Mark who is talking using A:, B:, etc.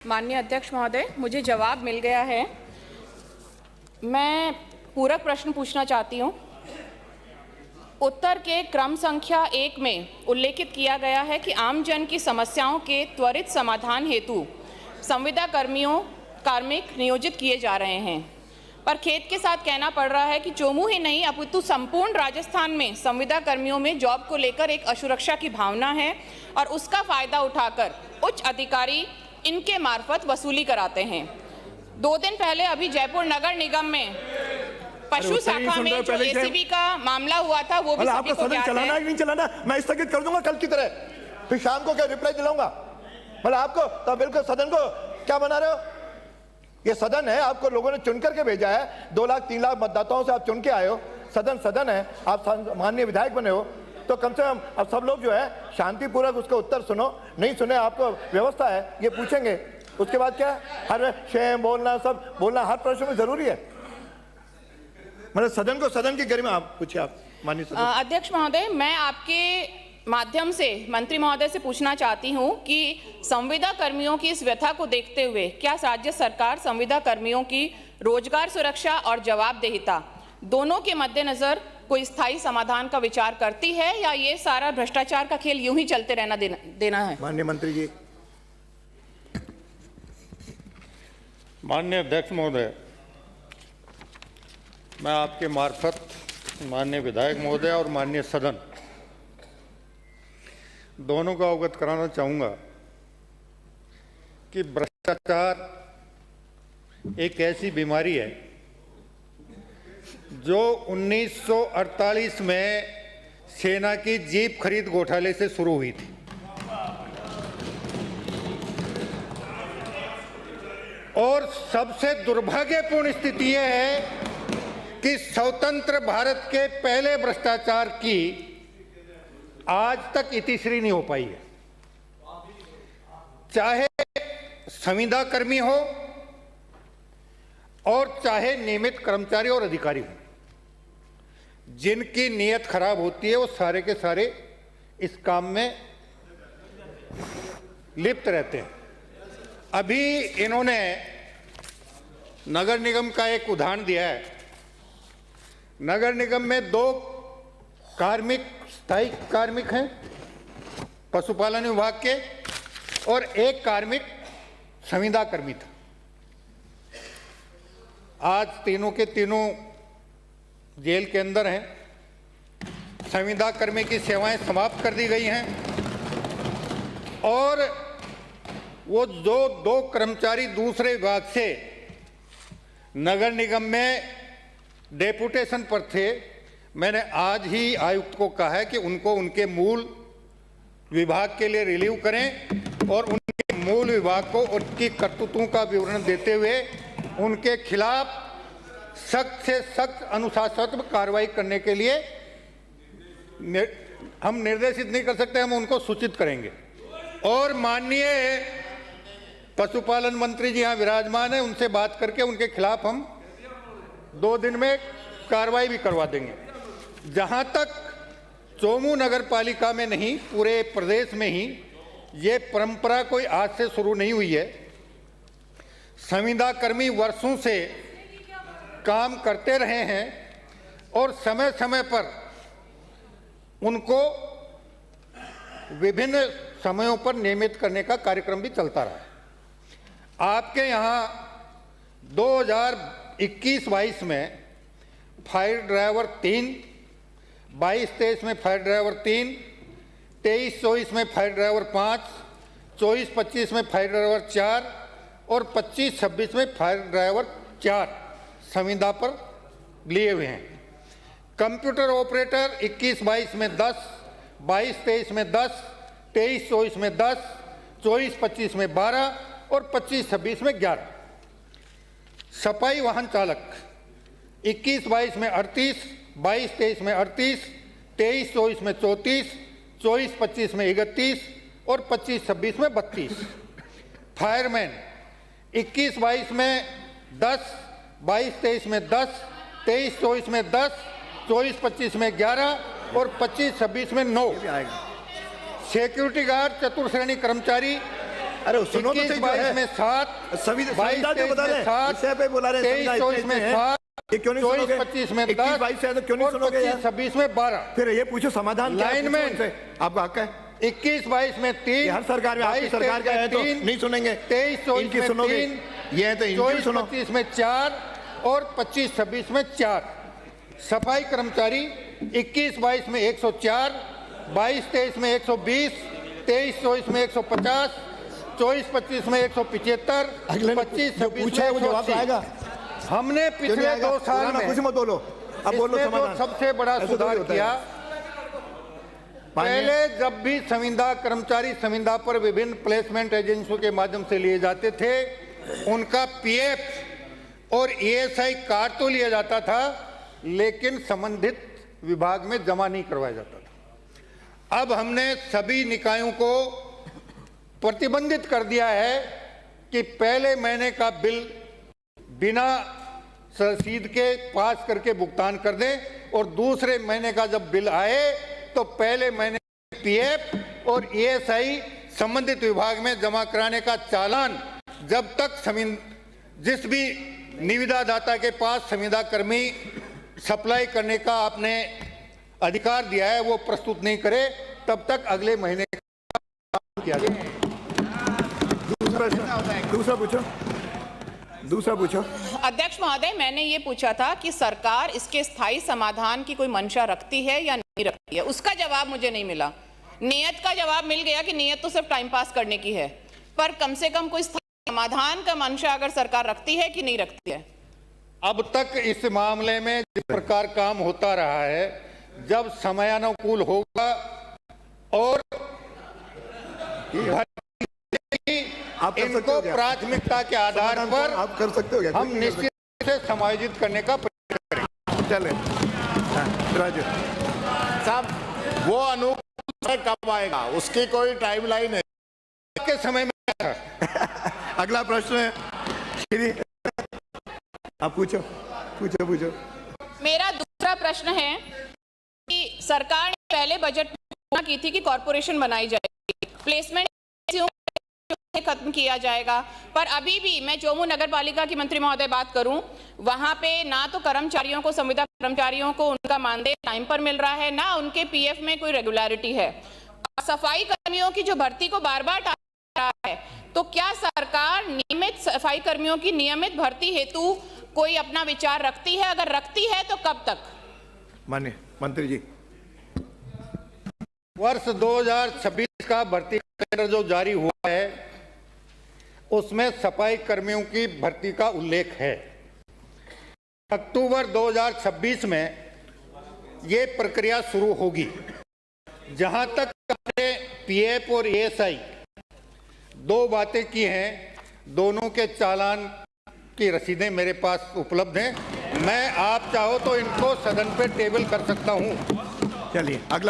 A: माननीय अध्यक्ष महोदय, मुझे जवाब मिल गया है। मैं पूरक प्रश्न पूछना चाहती हूँ। उत्तर के क्रम संख्या 1 में उल्लेखित किया गया है कि आमजन की समस्याओं के त्वरित समाधान हेतु संविदा कार्मिक नियोजित किए जा रहे हैं, पर खेद के साथ कहना पड़ रहा है कि चोमू ही नहीं अपितु संपूर्ण राजस्थान में संविदा कर्मियों में जॉब को लेकर एक असुरक्षा की भावना है और उसका फायदा उठाकर उच्च अधिकारी इनके मार्फत वसूली कराते हैं। 2 दिन पहले अभी जयपुर नगर निगम में पशु शाखा में जो एसीबी का मामला हुआ था वो भी सभी को ज्ञात है।
B: चलाना है कि नहीं चलाना, मैं स्थगित कर दूंगा कल की तरह, फिर शाम को क्या रिप्लाई दिलाऊंगा। मतलब आपको तो बिल्कुल सदन को क्या बना रहे हो? ये सदन है, आपको लोगों ने चुन करके भेजा है। 2 लाख 3 लाख मतदाताओं से आप चुन के आए हो। सदन है, आप माननीय विधायक बने हो, तो कम से कम अब सब लोग जो है शांतिपूर्वक उसका उत्तर सुनो। नहीं सुने, आपको व्यवस्था है, ये पूछेंगे, उसके बाद क्या हर शेम बोलना, सब बोलना हर प्रश्न में जरूरी है। मतलब सदन की गरिमा आप पूछिए। आप माननीय
A: अध्यक्ष महोदय, मैं आपके माध्यम से मंत्री महोदय से पूछना चाहती हूं कि संविदा कर्मियों की इस व्यथा को देखते हुए क्या राज्य सरकार संविदा कर्मियों की रोजगार सुरक्षा और जवाबदेहिता दोनों के मद्देनजर कोई स्थायी समाधान का विचार करती है, या ये सारा भ्रष्टाचार का खेल यूं ही चलते रहना देना है?
B: माननीय मंत्री जी।
C: माननीय अध्यक्ष महोदय, मैं आपके मार्फत माननीय विधायक महोदय और माननीय सदन दोनों को अवगत कराना चाहूँगा कि भ्रष्टाचार एक ऐसी बीमारी है जो 1948 में सेना की जीप खरीद घोटाले से शुरू हुई थी और सबसे दुर्भाग्यपूर्ण स्थिति यह है कि स्वतंत्र भारत के पहले भ्रष्टाचार की आज तक इतिश्री नहीं हो पाई है। चाहे संविदा कर्मी हो और चाहे नियमित कर्मचारी और अधिकारी हो, जिनकी नीयत खराब होती है वो सारे के सारे इस काम में लिप्त रहते हैं। अभी इन्होंने नगर निगम का एक उदाहरण दिया है। नगर निगम में 2 स्थायी कार्मिक हैं पशुपालन विभाग के, और 1 कार्मिक संविदा कर्मी था। आज तीनों के तीनों जेल के अंदर हैं। संविदा कर्मी की सेवाएं समाप्त कर दी गई हैं और वो जो 2 कर्मचारी दूसरे विभाग से नगर निगम में डेपुटेशन पर थे, मैंने आज ही आयुक्त को कहा है कि उनको उनके मूल विभाग के लिए रिलीव करें और उनके मूल विभाग को उनकी करतूतों का विवरण देते हुए उनके खिलाफ सख्त से सख्त अनुशासनात्मक कार्रवाई करने के लिए हम निर्देशित नहीं कर सकते, हम उनको सूचित करेंगे। और माननीय पशुपालन मंत्री जी यहाँ विराजमान है, उनसे बात करके उनके खिलाफ हम 2 दिन में कार्रवाई भी करवा देंगे। जहाँ तक चोमू नगर पालिका में नहीं, पूरे प्रदेश में ही ये परंपरा कोई आज से शुरू नहीं हुई है। संविदा कर्मी वर्षों से काम करते रहे हैं और समय समय पर उनको विभिन्न समयों पर नियमित करने का कार्यक्रम भी चलता रहा है। आपके यहाँ 2021-22 में फायर ड्राइवर 3, 22-23 में फायर ड्राइवर 3, 23-24 में फायर ड्राइवर 5, 24-25 में फायर ड्राइवर 4 और 25-26 में फायर ड्राइवर 4 संविदा पर लिए हुए हैं। कंप्यूटर ऑपरेटर 21-22 में 10, 22-23 में 10, 23-24 में 10, 24-25 में 12 और 25-26 में 11। सफाई वाहन चालक 21-22 में 38, 22-23 में 38, 23-24 में 34, 24-25 में 31 और 25-26 में 32। फायरमैन 21-22 में 10, 22-23 में 10, 23-24 में 10, 24-25 में 11 और 25-26 में 9। सिक्योरिटी गार्ड चतुर्थ श्रेणी कर्मचारी
B: अरे सुनो तो
C: 21
B: सही जो है।
C: 22 में 7,
B: संविधान
C: 22
B: जो
C: 23
B: बता रहे
C: में
B: हैं,
C: 7,
B: विषय पे बुला रहे हैं,
C: 23
B: संविधान
C: 24 में
B: इतने हैं।
C: 7,
B: ये क्यों नहीं
C: 24
B: सुनोगे?
C: 25 में
B: 21
C: 10
B: 22 से है तो क्यों नहीं
C: और
B: सुनोगे
C: 25
B: यार?
C: 26 में 12।
B: फिर ये पूछो समाधान क्या है, पूछो
C: लाइनमैन।
B: उनसे। आपका हक है
C: 21 22 में 3,
B: ये हर सरकार में, आपकी सरकार का है तो नहीं सुनेंगे।
C: 23 24
B: इनकी
C: में
B: सुनोगे,
C: 3,
B: ये है तो इनकी
C: 24
B: सुनो।
C: 25 में 4 और 25 26 में 4। सफाई कर्मचारी 21 22 में 104, 22 23 में 120, 23 24 में 150, 24 25 में 175,
B: अगले ने
C: 25
B: जो
C: 26
B: पूछा है वो जवाब तो
C: 180।
B: आएगा।
C: हमने
B: क्यों नहीं
C: पिछले
B: आएगा?
C: 2 साल
B: पुराना
C: में
B: कुछ मत बोलो, अब बोलो
C: इसमें जो
B: समाधान।
C: सबसे बड़ा
B: ऐसे थोड़ी
C: सुधार
B: होता है।
C: किया,
B: मानिए।
C: पहले जब भी संविदा कर्मचारी संविदा पर विभिन्न प्लेसमेंट एजेंसियों के माध्यम से लिए जाते थे, उनका पीएफ और ईएसआई कार्ड तो लिया जाता था, लेकिन संबंधित विभाग में जमा नहीं करवाया जाता था। अब हमने सभी निकायों को प्रतिबंधित कर दिया है कि पहले महीने का बिल बिना रसीद के पास करके भुगतान कर दें और दूसरे महीने का जब बिल आए तो पहले महीने पीएफ और ईएसआई संबंधित विभाग में जमा कराने का चालान जब तक जिस भी निविदा दाता के पास संविदा कर्मी सप्लाई करने का आपने अधिकार दिया है वो प्रस्तुत नहीं करे, तब तक अगले महीने का किया जाए।
B: दूसरा पूछो।
A: अध्यक्ष महोदय, मैंने ये पूछा था कि सरकार इसके स्थायी समाधान की कोई मंशा रखती है या नहीं रखती है, उसका जवाब मुझे नहीं मिला। नियत का जवाब मिल गया कि नियत तो सिर्फ टाइम पास करने की है, पर कम से कम कोई स्थायी समाधान का मंशा अगर सरकार रखती है कि नहीं रखती है।
C: अब तक इस मामले में जिस प्रकार काम होता रहा है, जब समयानुकूल होगा और
B: आप कर सकते
C: इनको
B: हो क्या?
C: प्राथमिकता के आधार
B: समाधान
C: पर
B: आप कर सकते हो क्या?
C: हम
B: कोई नहीं कर
C: निश्चित से समायोजित करने का प्रयास करेंगे।
B: चले। हाँ, राजू।
D: साहब वो अनुकूल कब आएगा, उसकी कोई टाइमलाइन है?
C: के समय में
B: अगला प्रश्न है श्री, आप पूछो पूछो पूछो।
A: मेरा दूसरा प्रश्न है कि सरकार ने पहले बजट में घोषणा की थी कि कॉरपोरेशन बनाई जाएगी, प्लेसमेंट खत्म किया जाएगा, पर अभी भी मैं जोमू नगर पालिका की मंत्री महोदय बात करूं, वहां पे ना तो कर्मचारियों को, संविदा कर्मचारियों को उनका मानदेय टाइम पर मिल रहा है, ना उनके पीएफ में कोई रेगुलरिटी है। सफाई कर्मियों की जो भर्ती को बार बार टाला रहा है, तो क्या सरकार नियमित सफाई कर्मियों की नियमित भर्ती हेतु कोई अपना विचार रखती है? अगर रखती है तो कब तक?
B: माननीय मंत्री जी।
C: वर्ष 2026 का भर्ती कैलेंडर जो जारी हुआ है, उसमें सफाई कर्मियों की भर्ती का उल्लेख है। अक्टूबर 2026 में ये प्रक्रिया शुरू होगी। जहां तक हमने पीएफ और ईएसआई 2 बातें की हैं, दोनों के चालान की रसीदें मेरे पास उपलब्ध हैं। मैं आप चाहो तो इनको सदन पे टेबल कर सकता हूं।
B: चलिए अगला